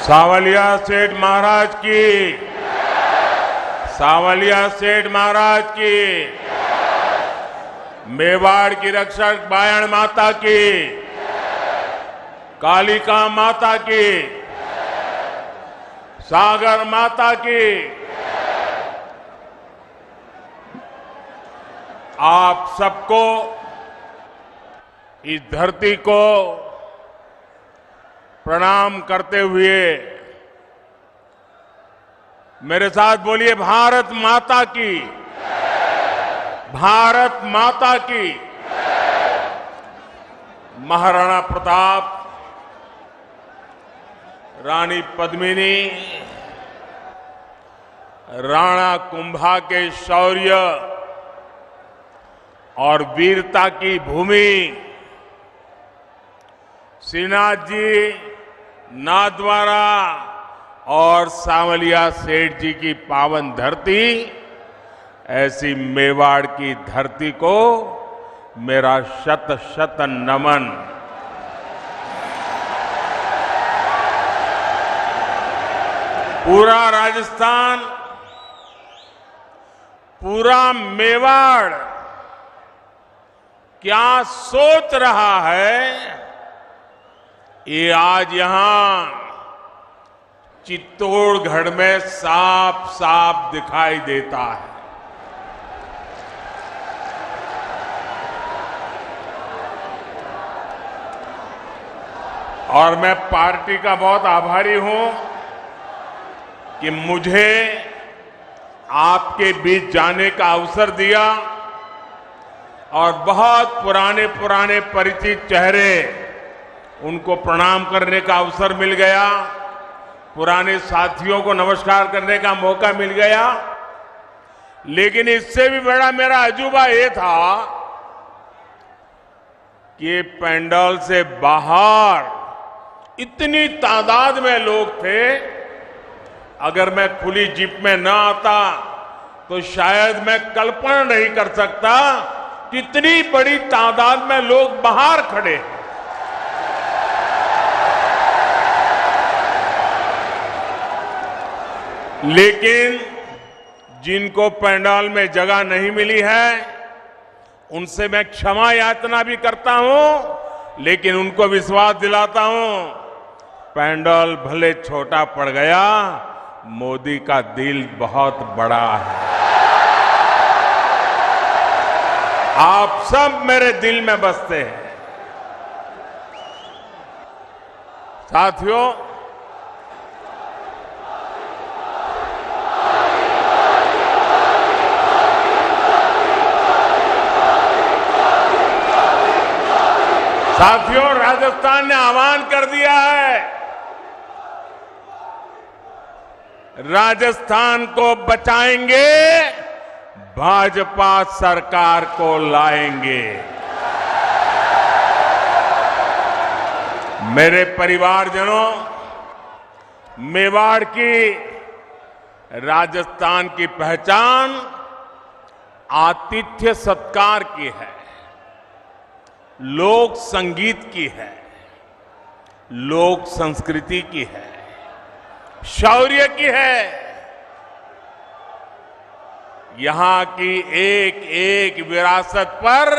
सावलिया सेठ महाराज की, सावलिया सेठ महाराज की, मेवाड़ की रक्षक बायण माता की, कालिका माता की, सागर माता की। आप सबको, इस धरती को प्रणाम करते हुए मेरे साथ बोलिए, भारत माता की, भारत माता की। महाराणा प्रताप, रानी पद्मिनी, राणा कुंभा के शौर्य और वीरता की भूमि, श्रीनाथ जी, नाथद्वारा और सांवलिया सेठ जी की पावन धरती, ऐसी मेवाड़ की धरती को मेरा शत शत नमन। पूरा राजस्थान, पूरा मेवाड़ क्या सोच रहा है, ये आज यहां चित्तौड़गढ़ में साफ साफ दिखाई देता है। और मैं पार्टी का बहुत आभारी हूं कि मुझे आपके बीच जाने का अवसर दिया और बहुत पुराने पुराने परिचित चेहरे, उनको प्रणाम करने का अवसर मिल गया, पुराने साथियों को नमस्कार करने का मौका मिल गया। लेकिन इससे भी बड़ा मेरा अजूबा ये था कि पंडाल से बाहर इतनी तादाद में लोग थे, अगर मैं खुली जीप में ना आता तो शायद मैं कल्पना नहीं कर सकता कि इतनी बड़ी तादाद में लोग बाहर खड़े हैं। लेकिन जिनको पंडाल में जगह नहीं मिली है, उनसे मैं क्षमा याचना भी करता हूं, लेकिन उनको विश्वास दिलाता हूं, पंडाल भले छोटा पड़ गया, मोदी का दिल बहुत बड़ा है। आप सब मेरे दिल में बसते हैं। साथियों, राजस्थान ने आह्वान कर दिया है, राजस्थान को बचाएंगे, भाजपा सरकार को लाएंगे। मेरे परिवारजनों, मेवाड़ की, राजस्थान की पहचान आतिथ्य सत्कार की है, लोक संगीत की है, लोक संस्कृति की है, शौर्य की है। यहां की एक एक विरासत पर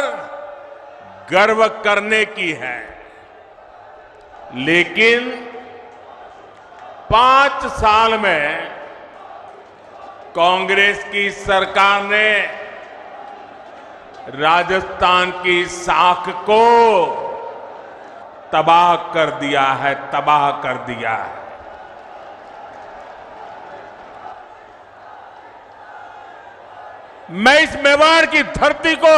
गर्व करने की है। लेकिन 5 साल में कांग्रेस की सरकार ने राजस्थान की साख को तबाह कर दिया है, तबाह कर दिया है। मैं इस मेवाड़ की धरती को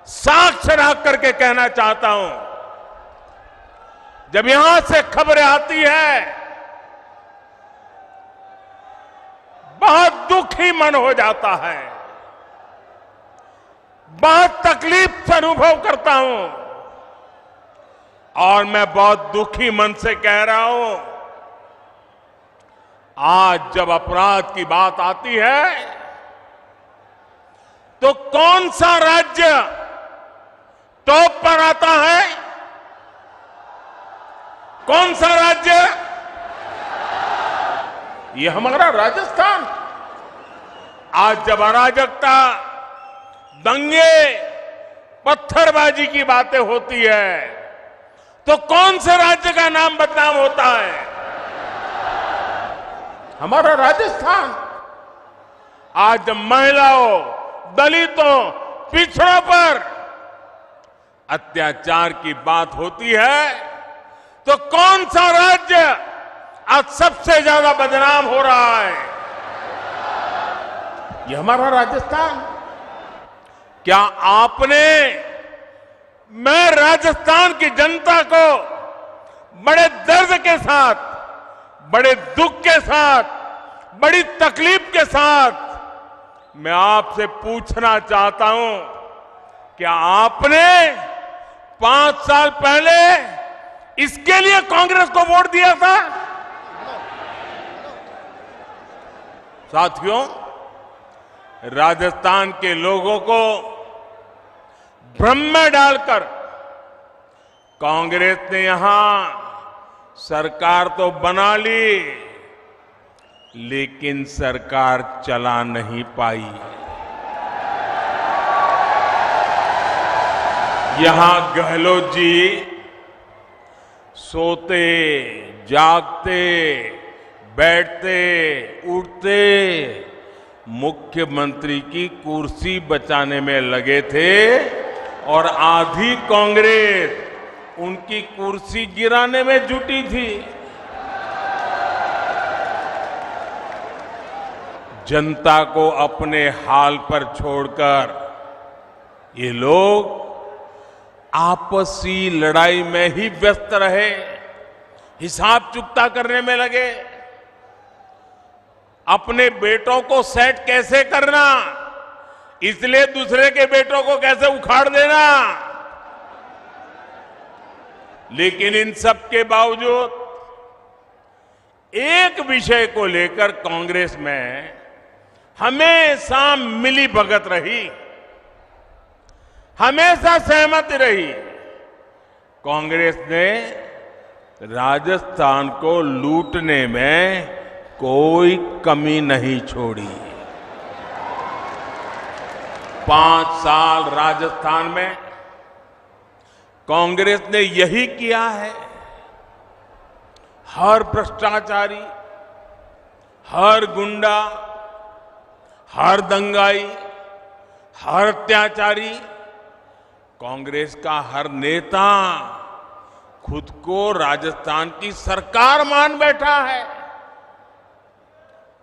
साक्ष्य रख करके कहना चाहता हूं, जब यहां से खबरें आती है, बहुत दुखी मन हो जाता है, बहुत तकलीफ से अनुभव करता हूं। और मैं बहुत दुखी मन से कह रहा हूं, आज जब अपराध की बात आती है, तो कौन सा राज्य टॉप पर आता है? कौन सा राज्य ये हमारा राजस्थान। आज जब अराजकता, दंगे, पत्थरबाजी की बातें होती है तो कौन से राज्य का नाम बदनाम होता है? हमारा राजस्थान। आज जब महिलाओं, दलितों, पिछड़ों पर अत्याचार की बात होती है तो कौन सा राज्य आज सबसे ज्यादा बदनाम हो रहा है? ये हमारा राजस्थान। क्या आपने, मैं राजस्थान की जनता को बड़े दर्द के साथ, बड़े दुख के साथ, बड़ी तकलीफ के साथ मैं आपसे पूछना चाहता हूं, क्या आपने 5 साल पहले इसके लिए कांग्रेस को वोट दिया था? साथियों, राजस्थान के लोगों को भ्रम में डालकर कांग्रेस ने यहां सरकार तो बना ली, लेकिन सरकार चला नहीं पाई। यहां गहलोत जी सोते, जागते, बैठते, उठते मुख्यमंत्री की कुर्सी बचाने में लगे थे और आधी कांग्रेस उनकी कुर्सी गिराने में जुटी थी। जनता को अपने हाल पर छोड़कर ये लोग आपसी लड़ाई में ही व्यस्त रहे, हिसाब चुकता करने में लगे। अपने बेटों को सेट कैसे करना, इसलिए दूसरे के बेटों को कैसे उखाड़ देना। लेकिन इन सब के बावजूद एक विषय को लेकर कांग्रेस में हमेशा मिली भगत रही, हमेशा सहमति रही। कांग्रेस ने राजस्थान को लूटने में कोई कमी नहीं छोड़ी। 5 साल राजस्थान में कांग्रेस ने यही किया है। हर भ्रष्टाचारी, हर गुंडा, हर दंगाई, हर अत्याचारी, कांग्रेस का हर नेता खुद को राजस्थान की सरकार मान बैठा है।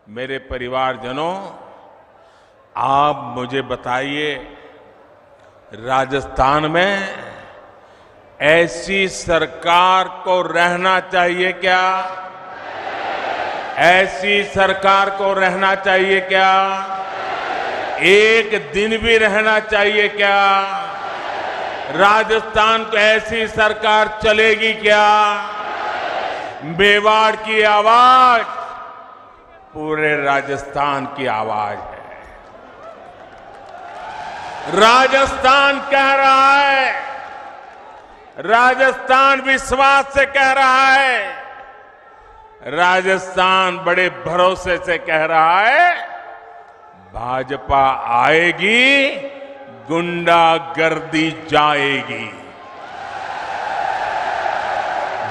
मेरे परिवारजनों, आप मुझे बताइए, राजस्थान में ऐसी सरकार को रहना चाहिए क्या? ऐसी सरकार को रहना चाहिए क्या? एक दिन भी रहना चाहिए क्या? राजस्थान को ऐसी सरकार चलेगी क्या? मेवाड़ की आवाज पूरे राजस्थान की आवाज है। राजस्थान कह रहा है, राजस्थान विश्वास से कह रहा है, राजस्थान बड़े भरोसे से कह रहा है, भाजपा आएगी, गुंडागर्दी जाएगी।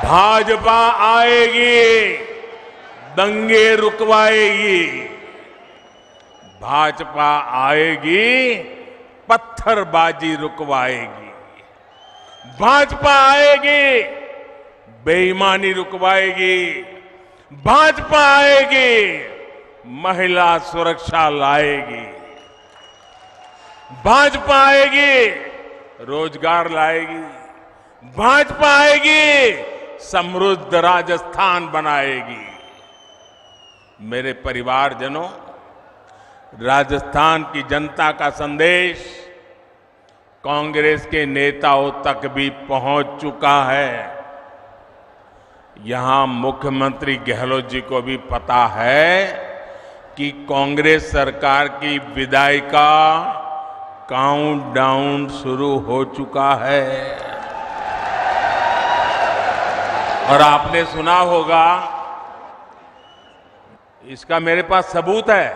भाजपा आएगी, दंगे रुकवाएगी। भाजपा आएगी, पत्थरबाजी रुकवाएगी। भाजपा आएगी, बेईमानी रुकवाएगी। भाजपा आएगी, महिला सुरक्षा लाएगी। भाजपा आएगी, रोजगार लाएगी। भाजपा आएगी, समृद्ध राजस्थान बनाएगी। मेरे परिवारजनों, राजस्थान की जनता का संदेश कांग्रेस के नेताओं तक भी पहुंच चुका है। यहां मुख्यमंत्री गहलोत जी को भी पता है कि कांग्रेस सरकार की विदाई का काउंटडाउन शुरू हो चुका है। और आपने सुना होगा, इसका मेरे पास सबूत है।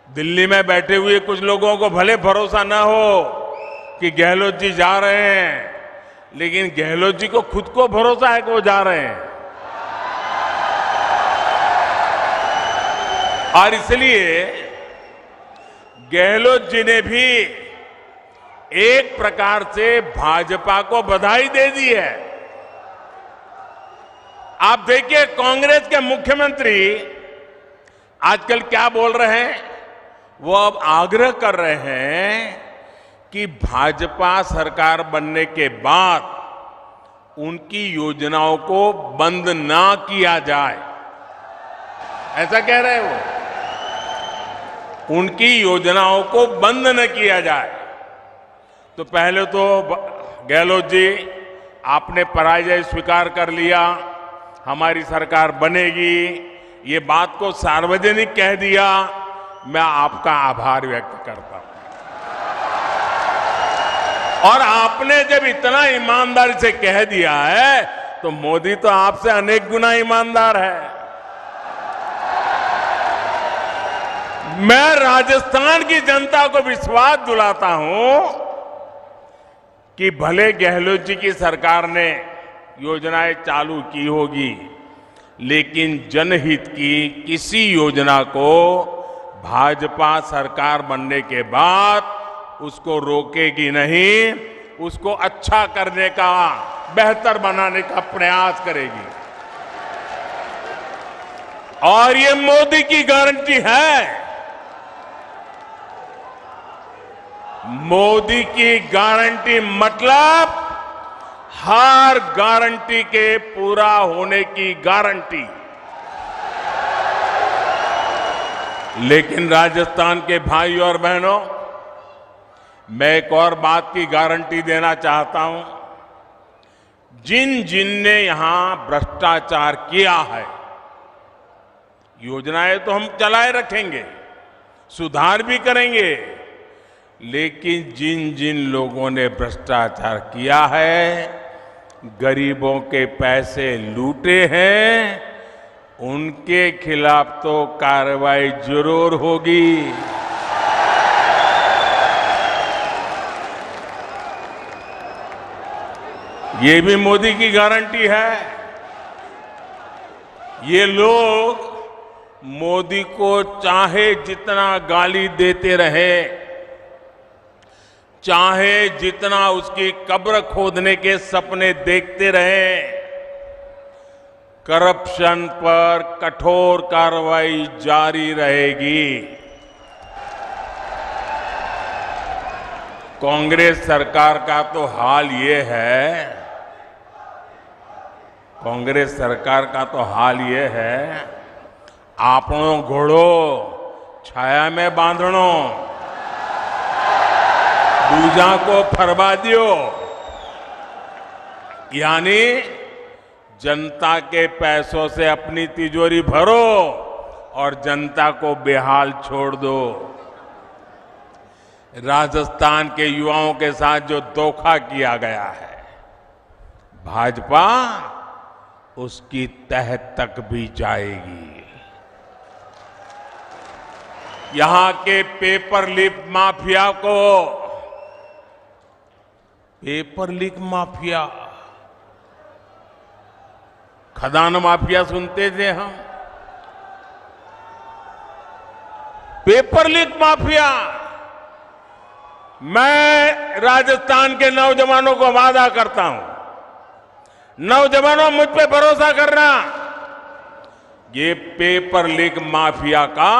दिल्ली में बैठे हुए कुछ लोगों को भले भरोसा ना हो कि गहलोत जी जा रहे हैं, लेकिन गहलोत जी को खुद को भरोसा है कि वो जा रहे हैं। और इसलिए गहलोत जी ने भी एक प्रकार से भाजपा को बधाई दे दी है। आप देखिए कांग्रेस के मुख्यमंत्री आजकल क्या बोल रहे हैं, वो अब आग्रह कर रहे हैं कि भाजपा सरकार बनने के बाद उनकी योजनाओं को बंद ना किया जाए। ऐसा कह रहे हैं वो, उनकी योजनाओं को बंद न किया जाए। तो पहले तो गहलोत जी आपने पराजय स्वीकार कर लिया, हमारी सरकार बनेगी, ये बात को सार्वजनिक कह दिया। मैं आपका आभार व्यक्त करता हूं। और आपने जब इतना ईमानदारी से कह दिया है तो मोदी तो आपसे अनेक गुना ईमानदार है। मैं राजस्थान की जनता को विश्वास दिलाता हूं कि भले गहलोत जी की सरकार ने योजनाएं चालू की होगी, लेकिन जनहित की किसी योजना को भाजपा सरकार बनने के बाद उसको रोकेगी नहीं, उसको अच्छा करने का, बेहतर बनाने का प्रयास करेगी। और ये मोदी की गारंटी है। मोदी की गारंटी मतलब हर गारंटी के पूरा होने की गारंटी। लेकिन राजस्थान के भाई और बहनों, मैं एक और बात की गारंटी देना चाहता हूं। जिन जिन ने यहां भ्रष्टाचार किया है, योजनाएं तो हम चलाए रखेंगे, सुधार भी करेंगे, लेकिन जिन जिन लोगों ने भ्रष्टाचार किया है, गरीबों के पैसे लूटे हैं, उनके खिलाफ तो कार्रवाई जरूर होगी। ये भी मोदी की गारंटी है। ये लोग मोदी को चाहे जितना गाली देते रहे, चाहे जितना उसकी कब्र खोदने के सपने देखते रहे, करप्शन पर कठोर कार्रवाई जारी रहेगी। कांग्रेस सरकार का तो हाल ये है, कांग्रेस सरकार का तो हाल ये है, आपनो घोड़ो छाया में बांधणो, दूजा को फरवा दियो। यानी जनता के पैसों से अपनी तिजोरी भरो और जनता को बेहाल छोड़ दो। राजस्थान के युवाओं के साथ जो धोखा किया गया है, भाजपा उसकी तह तक भी जाएगी। यहां के पेपर लीक माफिया को, पेपर लीक माफिया, खदान माफिया सुनते थे हम, पेपर लीक माफिया। मैं राजस्थान के नौजवानों को वादा करता हूं, नौजवानों मुझ पे भरोसा करना, ये पेपर लीक माफिया का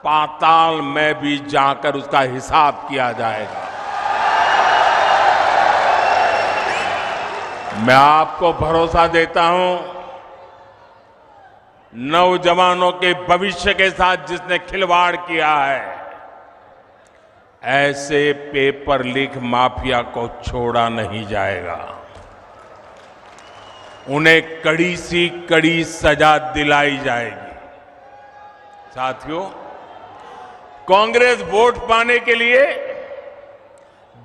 पाताल में भी जाकर उसका हिसाब किया जाएगा। मैं आपको भरोसा देता हूं, नौजवानों के भविष्य के साथ जिसने खिलवाड़ किया है, ऐसे पेपर लीक माफिया को छोड़ा नहीं जाएगा। उन्हें कड़ी सी कड़ी सजा दिलाई जाएगी। साथियों, कांग्रेस वोट पाने के लिए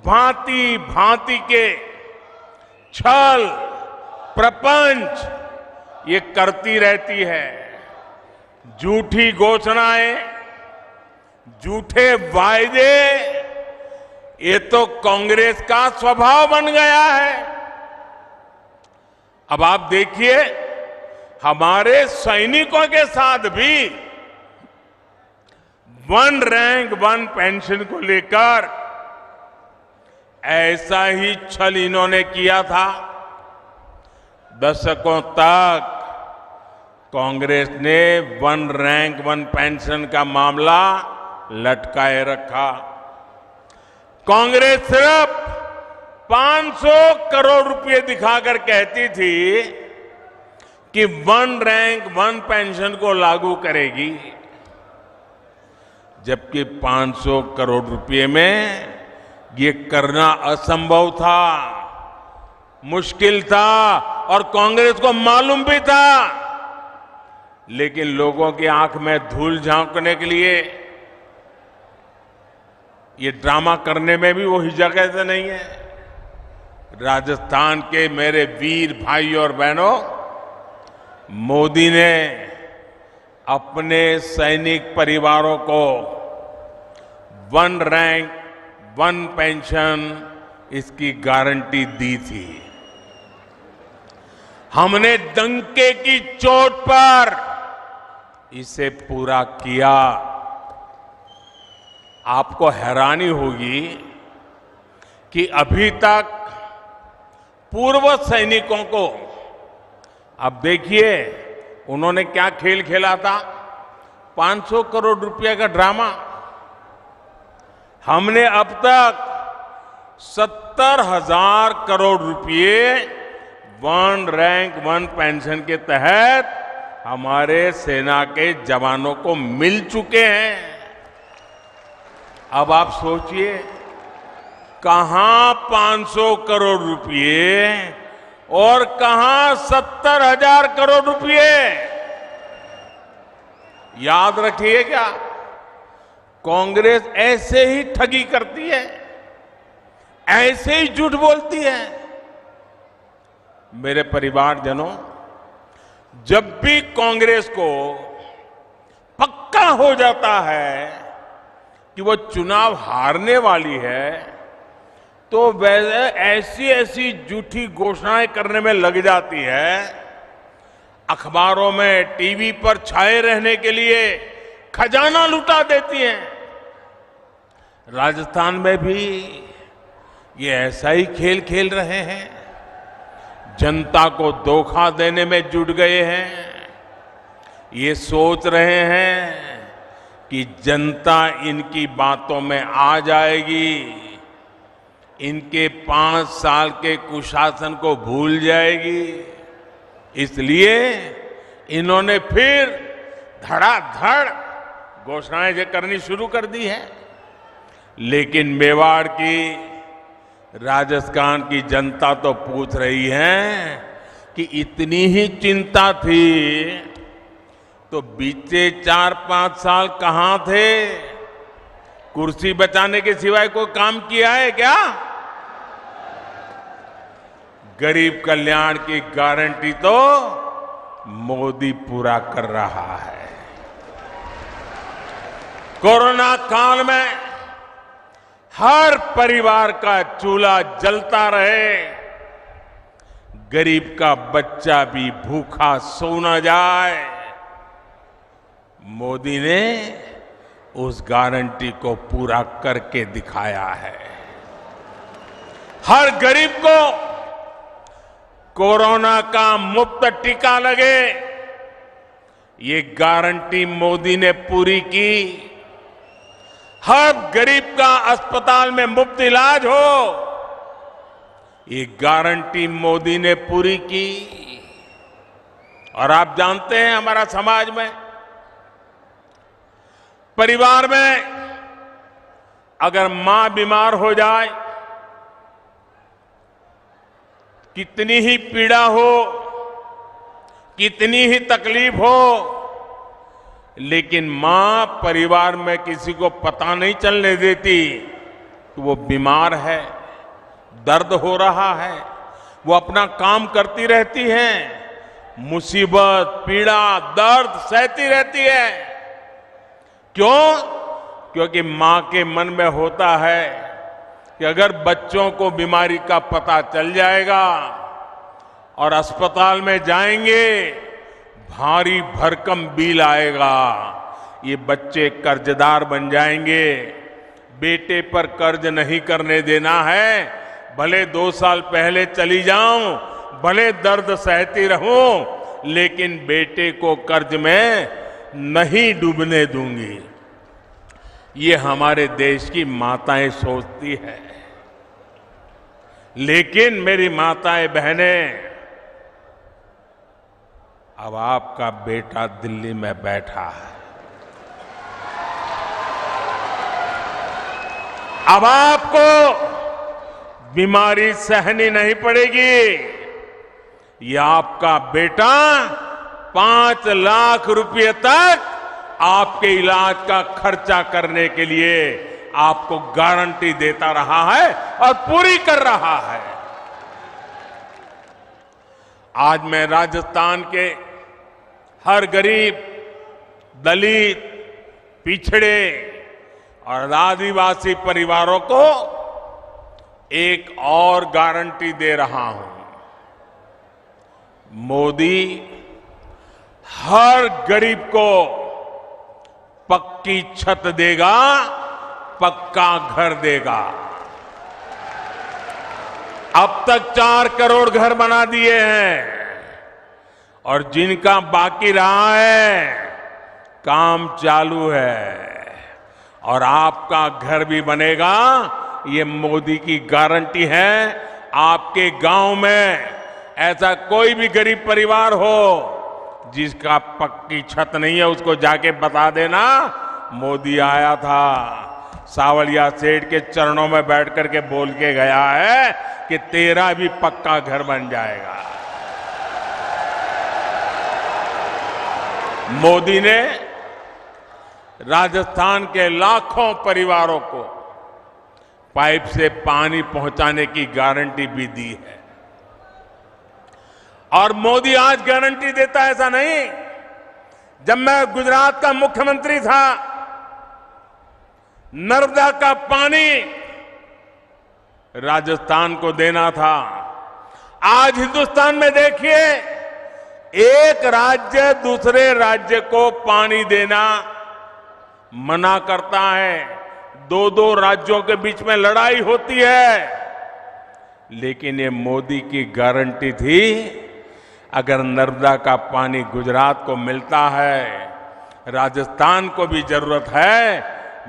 भांति भांति के छल, प्रपंच ये करती रहती है। झूठी घोषणाएं, झूठे वायदे, ये तो कांग्रेस का स्वभाव बन गया है। अब आप देखिए, हमारे सैनिकों के साथ भी वन रैंक वन पेंशन को लेकर ऐसा ही छल इन्होंने किया था। दशकों तक कांग्रेस ने वन रैंक वन पेंशन का मामला लटकाए रखा। कांग्रेस सिर्फ 500 करोड़ रुपए दिखाकर कहती थी कि वन रैंक वन पेंशन को लागू करेगी, जबकि 500 करोड़ रुपए में ये करना असंभव था, मुश्किल था और कांग्रेस को मालूम भी था। लेकिन लोगों की आंख में धूल झांकने के लिए ये ड्रामा करने में भी वो हिचक से नहीं है। राजस्थान के मेरे वीर भाई और बहनों, मोदी ने अपने सैनिक परिवारों को वन रैंक वन पेंशन इसकी गारंटी दी थी। हमने डंके की चोट पर इसे पूरा किया। आपको हैरानी होगी कि अभी तक पूर्व सैनिकों को, अब देखिए उन्होंने क्या खेल खेला था, 500 करोड़ रुपए का ड्रामा। हमने अब तक 70,000 करोड़ रुपए वन रैंक वन पेंशन के तहत हमारे सेना के जवानों को मिल चुके हैं। अब आप सोचिए, कहां 500 करोड़ रुपए और कहां 70,000 करोड़ रुपए। याद रखिएगा, कांग्रेस ऐसे ही ठगी करती है, ऐसे ही झूठ बोलती है। मेरे परिवारजनों, जब भी कांग्रेस को पक्का हो जाता है कि वो चुनाव हारने वाली है, तो वैसे ऐसी ऐसी झूठी घोषणाएं करने में लग जाती है। अखबारों में, टीवी पर छाए रहने के लिए खजाना लुटा देती हैं। राजस्थान में भी ये ऐसा ही खेल खेल रहे हैं, जनता को धोखा देने में जुट गए हैं। ये सोच रहे हैं कि जनता इनकी बातों में आ जाएगी, इनके 5 साल के कुशासन को भूल जाएगी। इसलिए इन्होंने फिर धड़ाधड़ घोषणाएं करनी शुरू कर दी है। लेकिन मेवाड़ की, राजस्थान की जनता तो पूछ रही है कि इतनी ही चिंता थी तो बीते 4-5 साल कहां थे? कुर्सी बचाने के सिवाय कोई काम किया है क्या? गरीब कल्याण की गारंटी तो मोदी पूरा कर रहा है। कोरोना काल में हर परिवार का चूल्हा जलता रहे, गरीब का बच्चा भी भूखा सो न जाए, मोदी ने उस गारंटी को पूरा करके दिखाया है। हर गरीब को कोरोना का मुफ्त टीका लगे, ये गारंटी मोदी ने पूरी की। हर गरीब का अस्पताल में मुफ्त इलाज हो, ये गारंटी मोदी ने पूरी की। और आप जानते हैं, हमारा समाज में, परिवार में अगर मां बीमार हो जाए, कितनी ही पीड़ा हो, कितनी ही तकलीफ हो, लेकिन मां परिवार में किसी को पता नहीं चलने देती कि वो बीमार है, दर्द हो रहा है। वो अपना काम करती रहती हैं, मुसीबत, पीड़ा, दर्द सहती रहती है। क्यों? क्योंकि मां के मन में होता है कि अगर बच्चों को बीमारी का पता चल जाएगा और अस्पताल में जाएंगे, भारी भरकम बिल आएगा, ये बच्चे कर्जदार बन जाएंगे। बेटे पर कर्ज नहीं करने देना है, भले 2 साल पहले चली जाऊं, भले दर्द सहती रहूं, लेकिन बेटे को कर्ज में नहीं डूबने दूंगी। ये हमारे देश की माताएं सोचती है। लेकिन मेरी माताएं बहनें, अब आपका बेटा दिल्ली में बैठा है, अब आपको बीमारी सहनी नहीं पड़ेगी। ये आपका बेटा 5 लाख रुपए तक आपके इलाज का खर्चा करने के लिए आपको गारंटी देता रहा है और पूरी कर रहा है। आज मैं राजस्थान के हर गरीब, दलित, पिछड़े और आदिवासी परिवारों को एक और गारंटी दे रहा हूं। मोदी हर गरीब को पक्की छत देगा, पक्का घर देगा। अब तक 4 करोड़ घर बना दिए हैं और जिनका बाकी रहा है, काम चालू है और आपका घर भी बनेगा। ये मोदी की गारंटी है। आपके गांव में ऐसा कोई भी गरीब परिवार हो जिसका पक्की छत नहीं है, उसको जाके बता देना मोदी आया था, सावलिया सेठ के चरणों में बैठ करके बोल के गया है कि तेरा भी पक्का घर बन जाएगा। मोदी ने राजस्थान के लाखों परिवारों को पाइप से पानी पहुंचाने की गारंटी भी दी है। और मोदी आज गारंटी देता है ऐसा नहीं। जब मैं गुजरात का मुख्यमंत्री था, नर्मदा का पानी राजस्थान को देना था। आज हिंदुस्तान में देखिए, एक राज्य दूसरे राज्य को पानी देना मना करता है। 2-2 राज्यों के बीच में लड़ाई होती है। लेकिन ये मोदी की गारंटी थी, अगर नर्मदा का पानी गुजरात को मिलता है, राजस्थान को भी जरूरत है,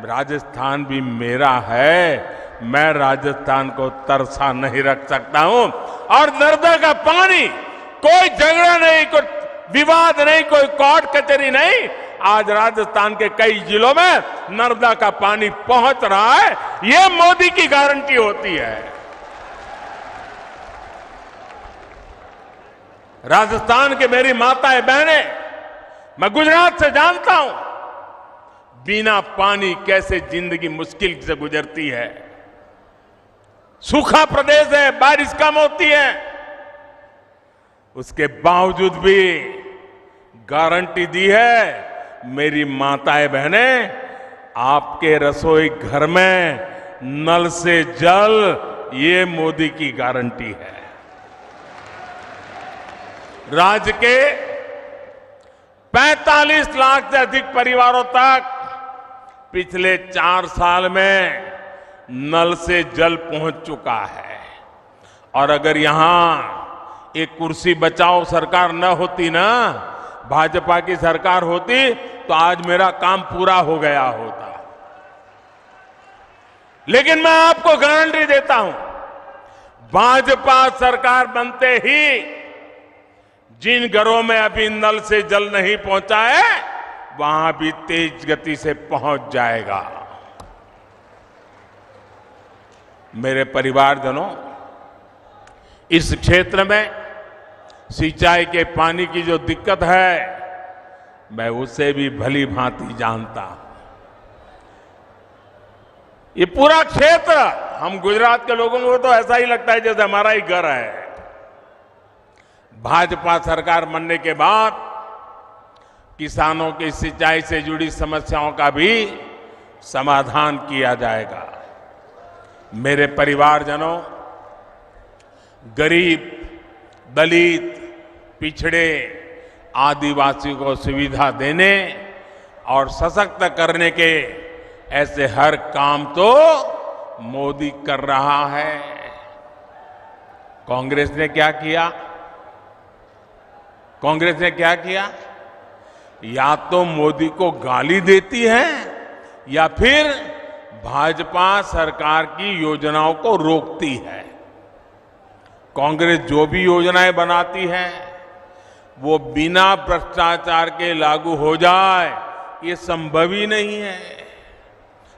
राजस्थान भी मेरा है, मैं राजस्थान को तरसा नहीं रख सकता हूं। और नर्मदा का पानी, कोई झगड़ा नहीं, कोई विवाद नहीं, कोई कोर्ट कचहरी नहीं, आज राजस्थान के कई जिलों में नर्मदा का पानी पहुंच रहा है। यह मोदी की गारंटी होती है। राजस्थान के मेरी माताएं बहनें, मैं गुजरात से जानता हूं बिना पानी कैसे जिंदगी मुश्किल से गुजरती है। सूखा प्रदेश है, बारिश कम होती है, उसके बावजूद भी गारंटी दी है। मेरी माताएं बहनें, आपके रसोई घर में नल से जल, ये मोदी की गारंटी है। राज्य के 45 लाख से अधिक परिवारों तक पिछले 4 साल में नल से जल पहुंच चुका है। और अगर यहां एक कुर्सी बचाओ सरकार न होती ना, भाजपा की सरकार होती, तो आज मेरा काम पूरा हो गया होता। लेकिन मैं आपको गारंटी देता हूं, भाजपा सरकार बनते ही जिन घरों में अभी नल से जल नहीं पहुंचा है, वहां भी तेज गति से पहुंच जाएगा। मेरे परिवारजनों, इस क्षेत्र में सिंचाई के पानी की जो दिक्कत है, मैं उसे भी भली भांति जानता हूं। ये पूरा क्षेत्र, हम गुजरात के लोगों को तो ऐसा ही लगता है जैसे हमारा ही घर है। भाजपा सरकार बनने के बाद किसानों की सिंचाई से जुड़ी समस्याओं का भी समाधान किया जाएगा। मेरे परिवारजनों, गरीब, दलित, पिछड़े, आदिवासी को सुविधा देने और सशक्त करने के ऐसे हर काम तो मोदी कर रहा है। कांग्रेस ने क्या किया? कांग्रेस ने क्या किया? या तो मोदी को गाली देती है या फिर भाजपा सरकार की योजनाओं को रोकती है। कांग्रेस जो भी योजनाएं बनाती है वो बिना भ्रष्टाचार के लागू हो जाए, ये संभव ही नहीं है।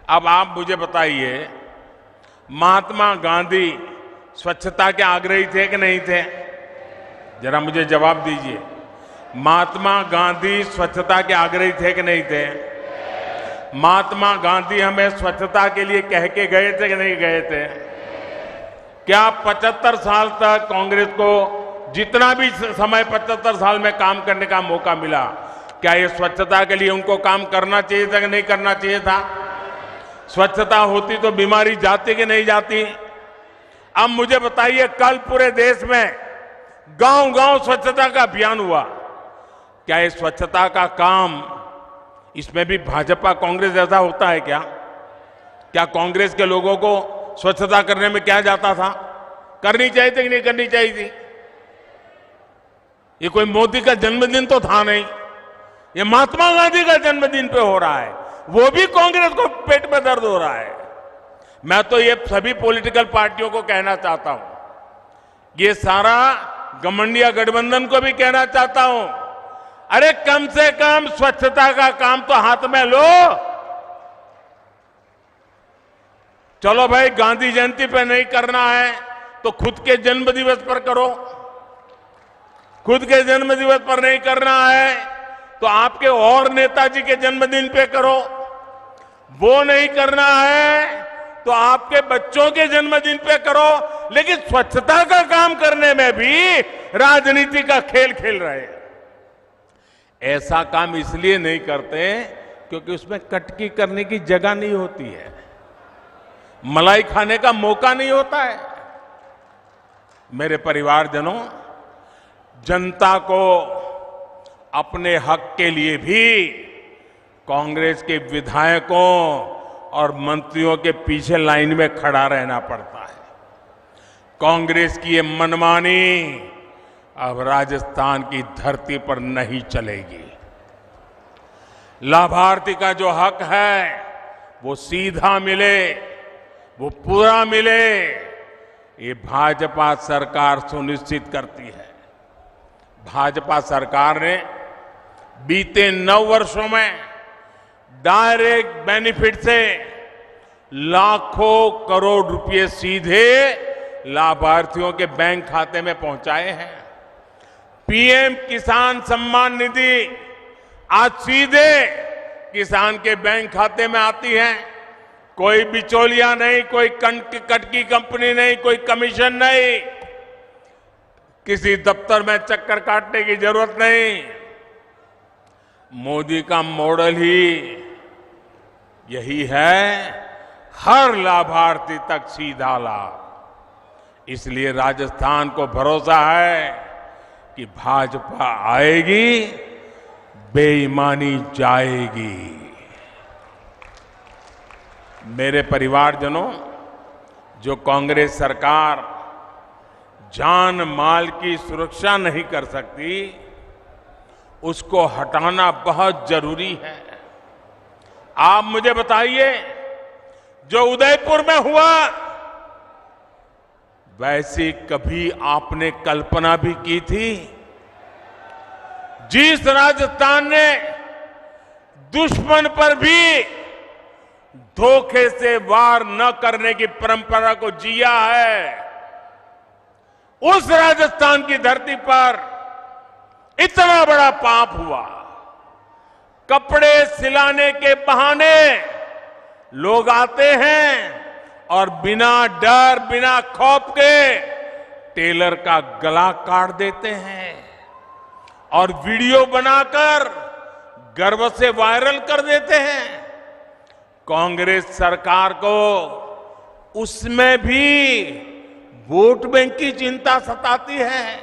अब आप मुझे बताइए, महात्मा गांधी स्वच्छता के आग्रही थे कि नहीं थे? जरा मुझे जवाब दीजिए। महात्मा गांधी स्वच्छता के आग्रही थे कि नहीं थे? महात्मा गांधी हमें स्वच्छता के लिए कह के गए थे कि नहीं गए थे? क्या 75 साल तक कांग्रेस को जितना भी समय 75 साल में काम करने का मौका मिला, क्या ये स्वच्छता के लिए उनको काम करना चाहिए था कि नहीं करना चाहिए था? स्वच्छता होती तो बीमारी जाती कि नहीं जाती? अब मुझे बताइए, कल पूरे देश में गांव-गांव स्वच्छता का अभियान हुआ। क्या ये स्वच्छता का काम, इसमें भी भाजपा कांग्रेस जैसा होता है क्या? क्या कांग्रेस के लोगों को स्वच्छता करने में क्या जाता था? करनी चाहिए थी कि नहीं करनी चाहिए थी? ये कोई मोदी का जन्मदिन तो था नहीं, ये महात्मा गांधी का जन्मदिन पे हो रहा है, वो भी कांग्रेस को पेट में दर्द हो रहा है। मैं तो ये सभी पॉलिटिकल पार्टियों को कहना चाहता हूं, ये सारा गठबंधन गठबंधन को भी कहना चाहता हूं, अरे कम से कम स्वच्छता का काम तो हाथ में लो। चलो भाई, गांधी जयंती पे नहीं करना है तो खुद के जन्म दिवस पर करो। खुद के जन्म दिवस पर नहीं करना है तो आपके और नेताजी के जन्मदिन पे करो। वो नहीं करना है तो आपके बच्चों के जन्मदिन पे करो। लेकिन स्वच्छता का काम करने में भी राजनीति का खेल खेल रहे हैं। ऐसा काम इसलिए नहीं करते क्योंकि उसमें कटकी करने की जगह नहीं होती है, मलाई खाने का मौका नहीं होता है। मेरे परिवारजनों, जनता को अपने हक के लिए भी कांग्रेस के विधायकों और मंत्रियों के पीछे लाइन में खड़ा रहना पड़ता है। कांग्रेस की ये मनमानी अब राजस्थान की धरती पर नहीं चलेगी। लाभार्थी का जो हक है वो सीधा मिले, वो पूरा मिले, ये भाजपा सरकार सुनिश्चित करती है। भाजपा सरकार ने बीते 9 वर्षों में डायरेक्ट बेनिफिट से लाखों करोड़ रुपए सीधे लाभार्थियों के बैंक खाते में पहुंचाए हैं। पीएम किसान सम्मान निधि आज सीधे किसान के बैंक खाते में आती है। कोई बिचौलिया नहीं, कोई कटकी कंपनी नहीं, कोई कमीशन नहीं, किसी दफ्तर में चक्कर काटने की जरूरत नहीं। मोदी का मॉडल ही यही है, हर लाभार्थी तक सीधा लाभ। इसलिए राजस्थान को भरोसा है कि भाजपा आएगी, बेईमानी जाएगी। मेरे परिवारजनों, जो कांग्रेस सरकार जान माल की सुरक्षा नहीं कर सकती, उसको हटाना बहुत जरूरी है। आप मुझे बताइए, जो उदयपुर में हुआ वैसी कभी आपने कल्पना भी की थी? जिस राजस्थान ने दुश्मन पर भी धोखे से वार न करने की परंपरा को जिया है, उस राजस्थान की धरती पर इतना बड़ा पाप हुआ। कपड़े सिलाने के बहाने लोग आते हैं और बिना डर, बिना खौफ के टेलर का गला काट देते हैं और वीडियो बनाकर गर्व से वायरल कर देते हैं। कांग्रेस सरकार को उसमें भी वोट बैंक की चिंता सताती है।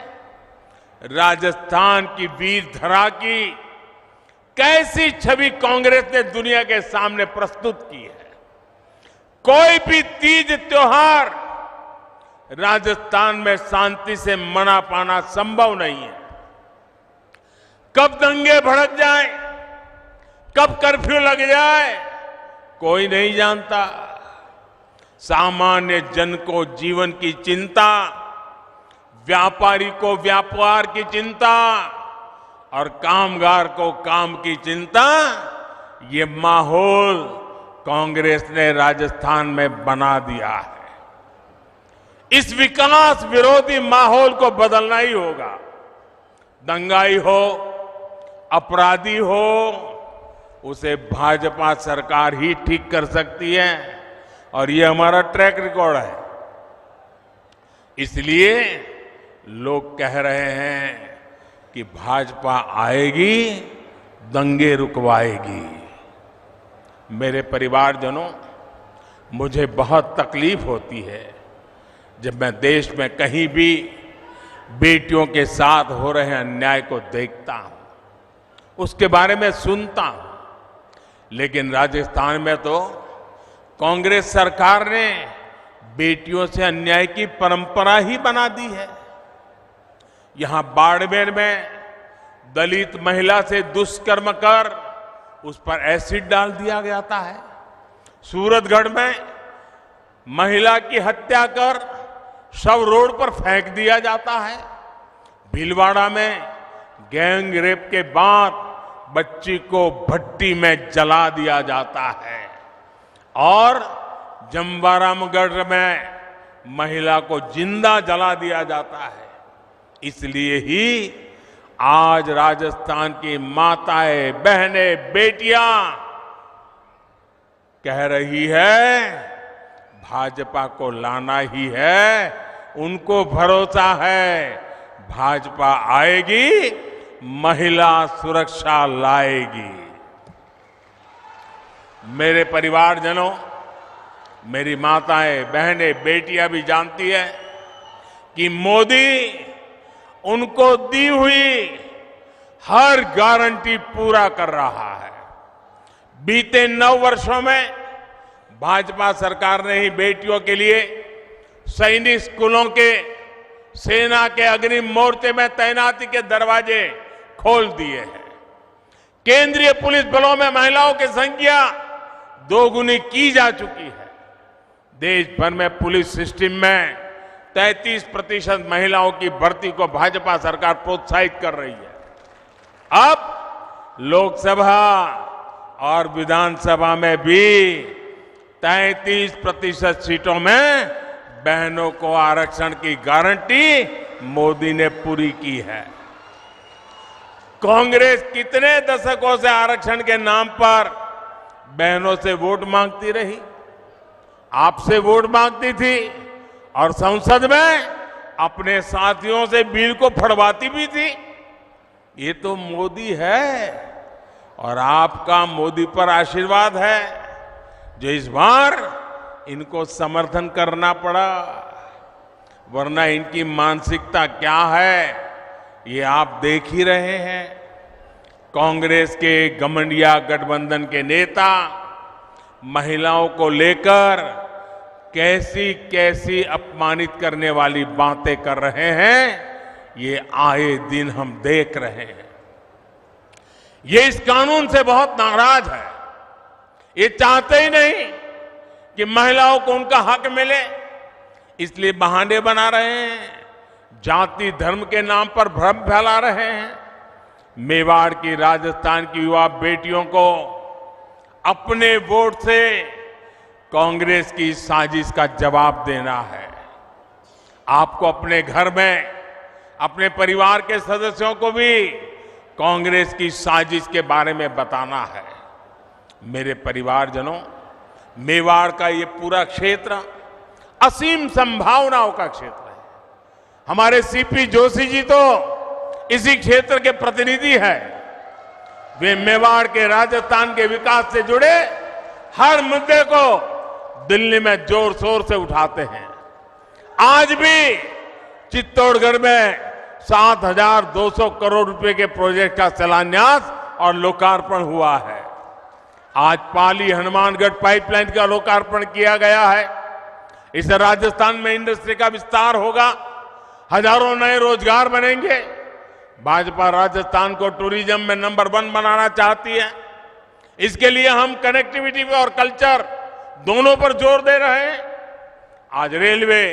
राजस्थान की वीर धरा की कैसी छवि कांग्रेस ने दुनिया के सामने प्रस्तुत की है। कोई भी तीज त्योहार राजस्थान में शांति से मना पाना संभव नहीं है। कब दंगे भड़क जाए, कब कर्फ्यू लग जाए, कोई नहीं जानता। सामान्य जन को जीवन की चिंता, व्यापारी को व्यापार की चिंता और कामगार को काम की चिंता, ये माहौल कांग्रेस ने राजस्थान में बना दिया है। इस विकास विरोधी माहौल को बदलना ही होगा। दंगाई हो, अपराधी हो, उसे भाजपा सरकार ही ठीक कर सकती है और ये हमारा ट्रैक रिकॉर्ड है। इसलिए लोग कह रहे हैं कि भाजपा आएगी, दंगे रुकवाएगी। मेरे परिवारजनों, मुझे बहुत तकलीफ होती है जब मैं देश में कहीं भी बेटियों के साथ हो रहे अन्याय को देखता हूं, उसके बारे में सुनता हूं। लेकिन राजस्थान में तो कांग्रेस सरकार ने बेटियों से अन्याय की परंपरा ही बना दी है। यहां बाड़मेर में दलित महिला से दुष्कर्म कर उस पर एसिड डाल दिया जाता है। सूरतगढ़ में महिला की हत्या कर शव रोड पर फेंक दिया जाता है। भीलवाड़ा में गैंग रेप के बाद बच्ची को भट्टी में जला दिया जाता है और जमवारामगढ़ में महिला को जिंदा जला दिया जाता है। इसलिए ही आज राजस्थान की माताएं, बहनें, बेटियां कह रही है भाजपा को लाना ही है। उनको भरोसा है भाजपा आएगी, महिला सुरक्षा लाएगी। मेरे परिवारजनों, मेरी माताएं, बहनें, बेटियां भी जानती है कि मोदी उनको दी हुई हर गारंटी पूरा कर रहा है। बीते 9 वर्षों में भाजपा सरकार ने ही बेटियों के लिए सैनिक स्कूलों के, सेना के अग्रिम मोर्चे में तैनाती के दरवाजे खोल दिए हैं। केंद्रीय पुलिस बलों में महिलाओं की संख्या 2 गुनी की जा चुकी है। देश भर में पुलिस सिस्टम में 33% महिलाओं की भर्ती को भाजपा सरकार प्रोत्साहित कर रही है। अब लोकसभा और विधानसभा में भी 33% सीटों में बहनों को आरक्षण की गारंटी मोदी ने पूरी की है। कांग्रेस कितने दशकों से आरक्षण के नाम पर बहनों से वोट मांगती रही, आपसे वोट मांगती थी और संसद में अपने साथियों से बिल को फड़वाती भी थी। ये तो मोदी है और आपका मोदी पर आशीर्वाद है जो इस बार इनको समर्थन करना पड़ा, वरना इनकी मानसिकता क्या है ये आप देख ही रहे हैं। कांग्रेस के घमंडिया गठबंधन के नेता महिलाओं को लेकर कैसी कैसी अपमानित करने वाली बातें कर रहे हैं, ये आए दिन हम देख रहे हैं। ये इस कानून से बहुत नाराज है। ये चाहते ही नहीं कि महिलाओं को उनका हक मिले, इसलिए बहाने बना रहे हैं, जाति धर्म के नाम पर भ्रम फैला रहे हैं। मेवाड़ की, राजस्थान की युवा बेटियों को अपने वोट से कांग्रेस की साजिश का जवाब देना है। आपको अपने घर में अपने परिवार के सदस्यों को भी कांग्रेस की साजिश के बारे में बताना है। मेरे परिवारजनों, मेवाड़ का ये पूरा क्षेत्र असीम संभावनाओं का क्षेत्र है। हमारे सीपी जोशी जी तो इसी क्षेत्र के प्रतिनिधि हैं। वे मेवाड़ के राजस्थान के विकास से जुड़े हर मुद्दे को दिल्ली में जोर शोर से उठाते हैं। आज भी चित्तौड़गढ़ में 7,200 करोड़ रुपए के प्रोजेक्ट का शिलान्यास और लोकार्पण हुआ है। आज पाली हनुमानगढ़ पाइपलाइन का लोकार्पण किया गया है। इससे राजस्थान में इंडस्ट्री का विस्तार होगा, हजारों नए रोजगार बनेंगे। भाजपा राजस्थान को टूरिज्म में नंबर 1 बनाना चाहती है। इसके लिए हम कनेक्टिविटी और कल्चर दोनों पर जोर दे रहे हैं। आज रेलवे,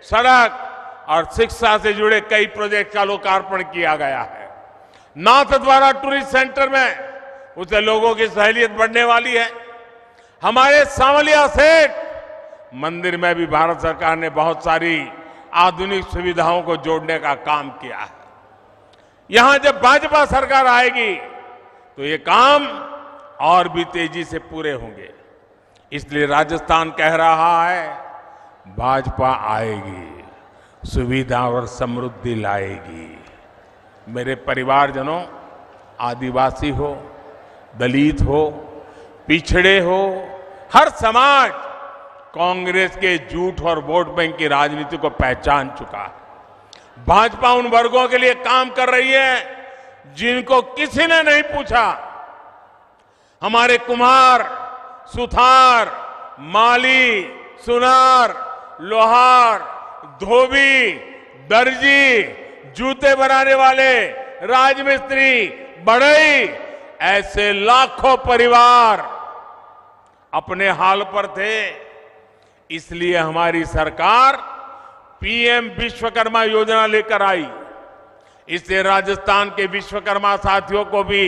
सड़क और शिक्षा से जुड़े कई प्रोजेक्ट का लोकार्पण किया गया है। नाथद्वारा टूरिस्ट सेंटर में उससे लोगों की सहूलियत बढ़ने वाली है। हमारे सांवलिया सेठ मंदिर में भी भारत सरकार ने बहुत सारी आधुनिक सुविधाओं को जोड़ने का काम किया है। यहां जब भाजपा सरकार आएगी तो ये काम और भी तेजी से पूरे होंगे। इसलिए राजस्थान कह रहा है, भाजपा आएगी, सुविधा और समृद्धि लाएगी। मेरे परिवारजनों, आदिवासी हो, दलित हो, पिछड़े हो, हर समाज कांग्रेस के झूठ और वोट बैंक की राजनीति को पहचान चुका है। भाजपा उन वर्गों के लिए काम कर रही है जिनको किसी ने नहीं पूछा। हमारे कुम्हार, सुथार, माली, सुनार, लोहार, धोबी, दर्जी, जूते बनाने वाले, राजमिस्त्री, बढ़ई, ऐसे लाखों परिवार अपने हाल पर थे। इसलिए हमारी सरकार पीएम विश्वकर्मा योजना लेकर आई। इससे राजस्थान के विश्वकर्मा साथियों को भी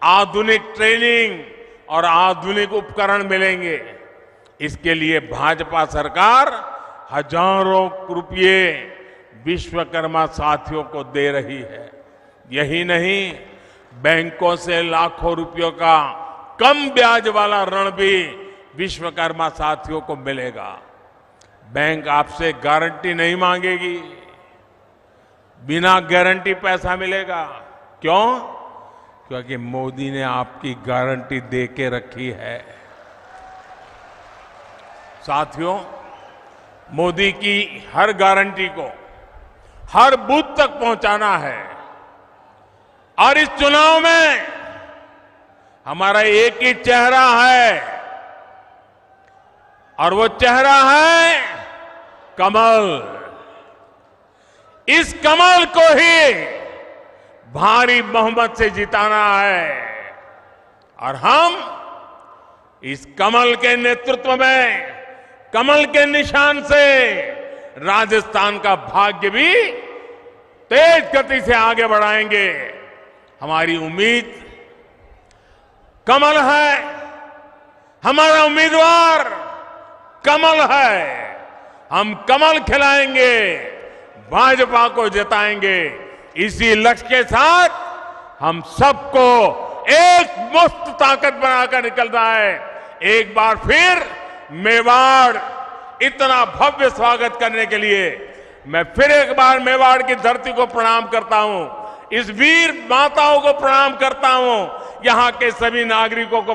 आधुनिक ट्रेनिंग और आधुनिक उपकरण मिलेंगे। इसके लिए भाजपा सरकार हजारों रुपये विश्वकर्मा साथियों को दे रही है। यही नहीं, बैंकों से लाखों रुपयों का कम ब्याज वाला ऋण भी विश्वकर्मा साथियों को मिलेगा। बैंक आपसे गारंटी नहीं मांगेगी, बिना गारंटी पैसा मिलेगा। क्यों? क्योंकि मोदी ने आपकी गारंटी दे के रखी है। साथियों, मोदी की हर गारंटी को हर बूथ तक पहुंचाना है। और इस चुनाव में हमारा एक ही चेहरा है, और वो चेहरा है कमल। इस कमल को ही भारी बहुमत से जिताना है। और हम इस कमल के नेतृत्व में, कमल के निशान से राजस्थान का भाग्य भी तेज गति से आगे बढ़ाएंगे। हमारी उम्मीद कमल है, हमारा उम्मीदवार कमल है। हम कमल खिलाएंगे, भाजपा को जिताएंगे। इसी लक्ष्य के साथ हम सबको एक मस्त ताकत बनाकर निकलना है। एक बार फिर मेवाड़ इतना भव्य स्वागत करने के लिए मैं फिर एक बार मेवाड़ की धरती को प्रणाम करता हूं। इस वीर माताओं को प्रणाम करता हूं। यहां के सभी नागरिकों को